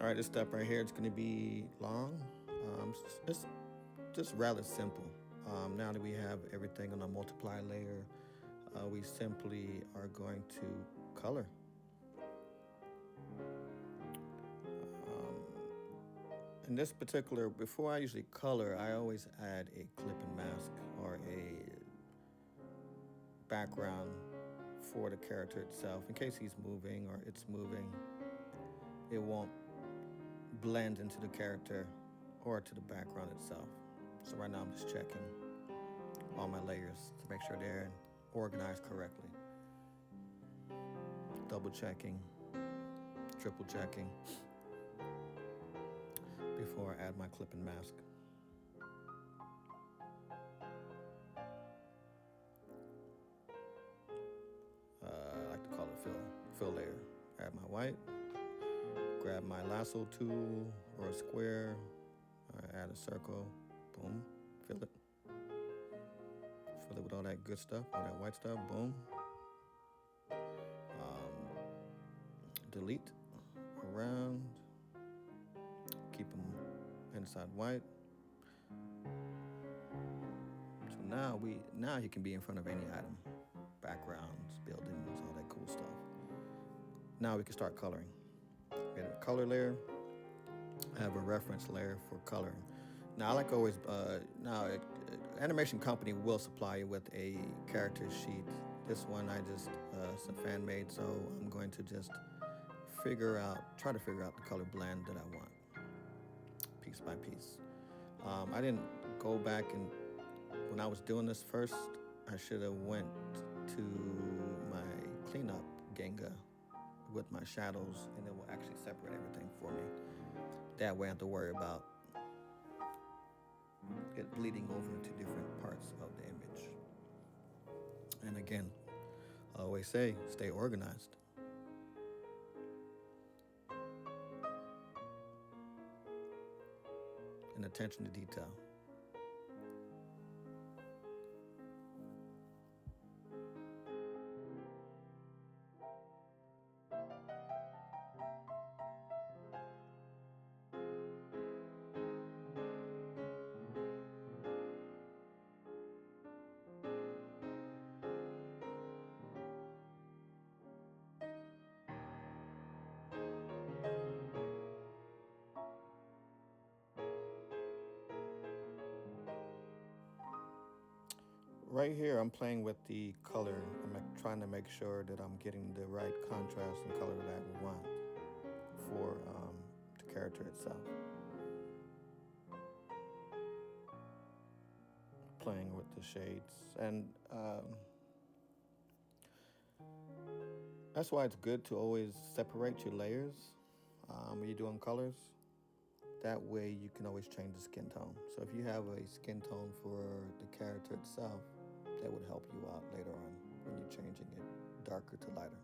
All right, this step right here, it's going to be long. It's just rather simple. Now that we have everything on a multiply layer, we simply are going to color. In this particular, before I usually color, I always add a clip and mask or a background for the character itself in case he's moving or it's moving. It won't blend into the character or to the background itself. So right now I'm just checking all my layers to make sure they're organized correctly. Double checking, triple checking before I add my clip and mask. I like to call it fill layer. Add my white, grab my lasso tool or a square, add a circle, boom, fill it. Fill it with all that good stuff, all that white stuff, boom. Delete around, keep them inside white. So now he can be in front of any item, backgrounds, buildings, all that cool stuff. Now we can start coloring. We have a color layer. I have a reference layer for coloring. Now I like always. Animation company will supply you with a character sheet. This one I just it's a fan made, so I'm going to just try to figure out the color blend that I want, piece by piece. I didn't go back and when I was doing this first, I should have went to my cleanup Genga with my shadows, and it will actually separate everything for me. That way I don't have to worry about it bleeding over to different parts of the image. And again, I always say, stay organized. And attention to detail. Right here, I'm playing with the color. I'm trying to make sure that I'm getting the right contrast and color that we want for the character itself. Playing with the shades. And that's why it's good to always separate your layers when you're doing colors. That way you can always change the skin tone. So if you have a skin tone for the character itself, that would help you out later on when you're changing it darker to lighter.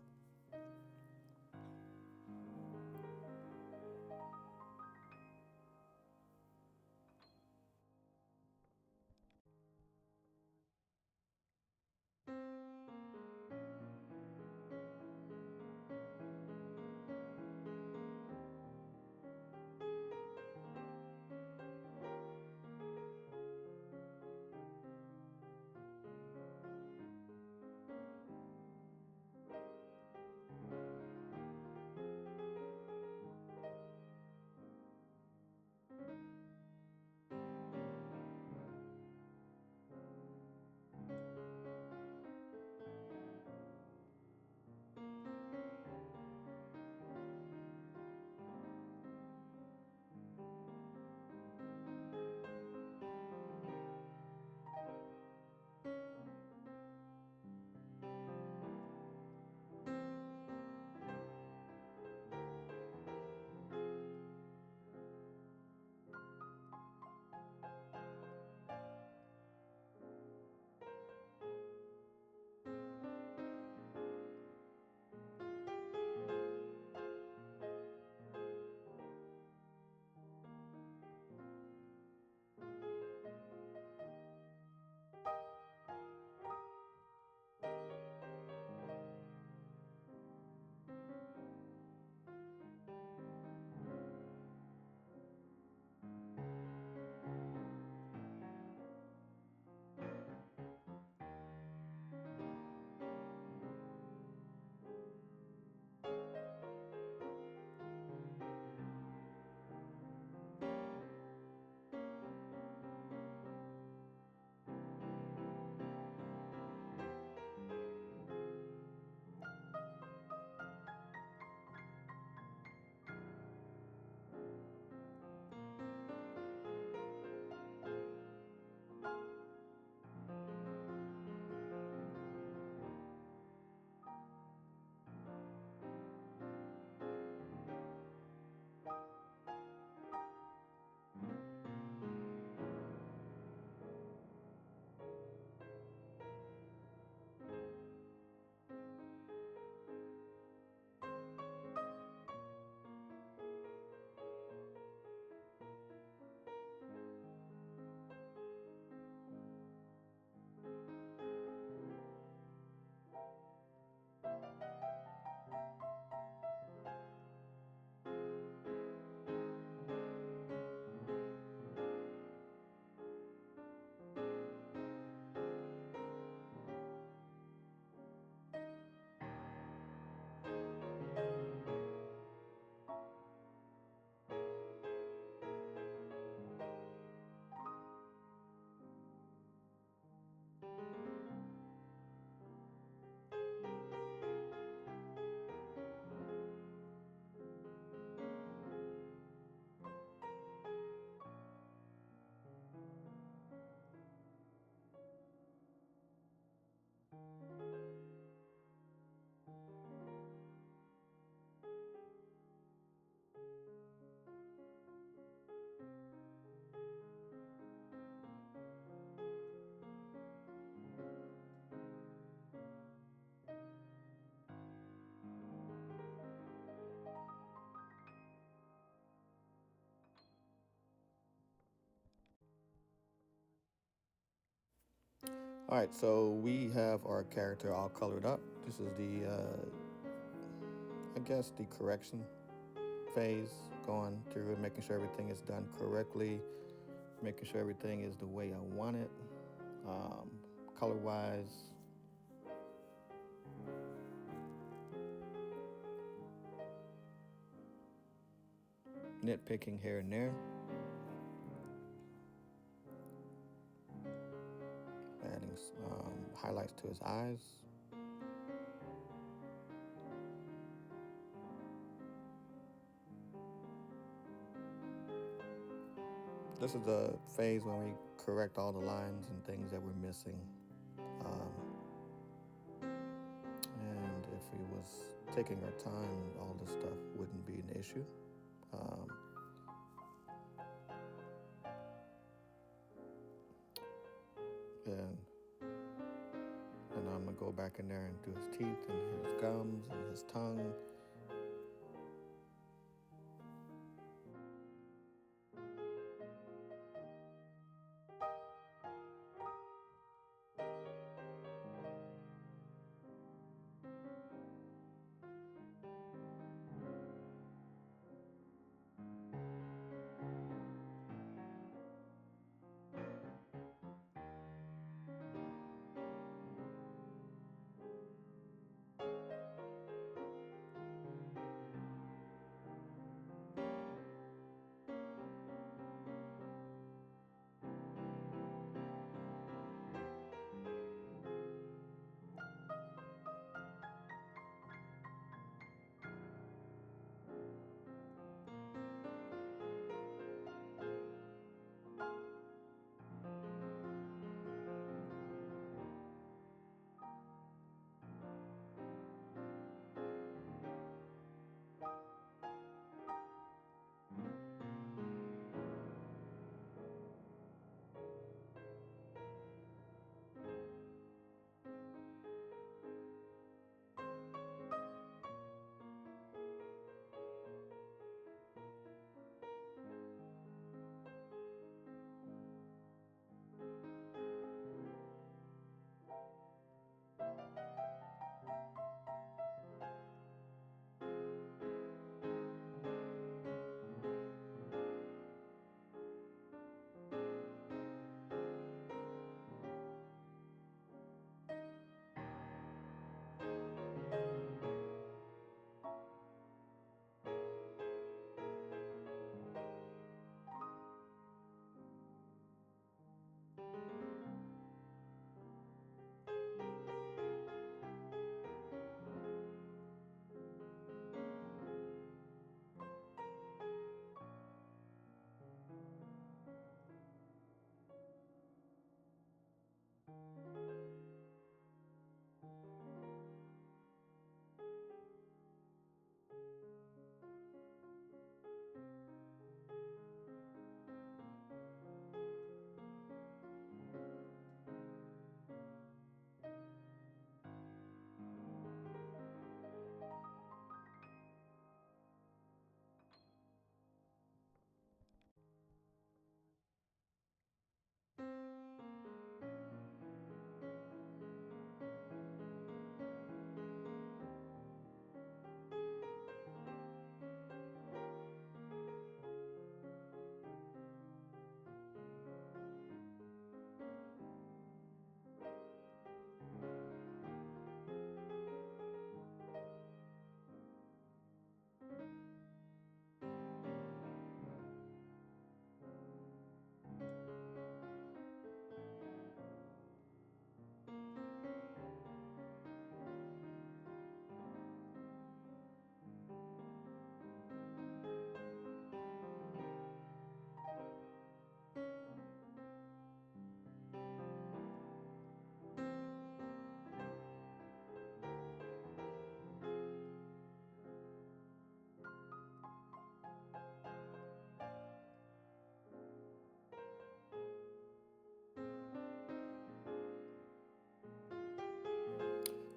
All right, so we have our character all colored up. This is the, I guess, the correction phase, going through and making sure everything is done correctly, making sure everything is the way I want it, color-wise. Nitpicking here and there. Adding highlights to his eyes. This is the phase when we correct all the lines and things that we're missing. And if we was taking our time, all this stuff wouldn't be an issue. And I'm gonna go back in there and do his teeth and his gums and his tongue.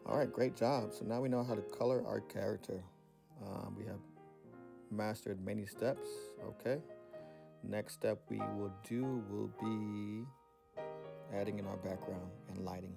All right, great job. So now we know how to color our character. We have mastered many steps. Okay. Next step we will do will be adding in our background and lighting.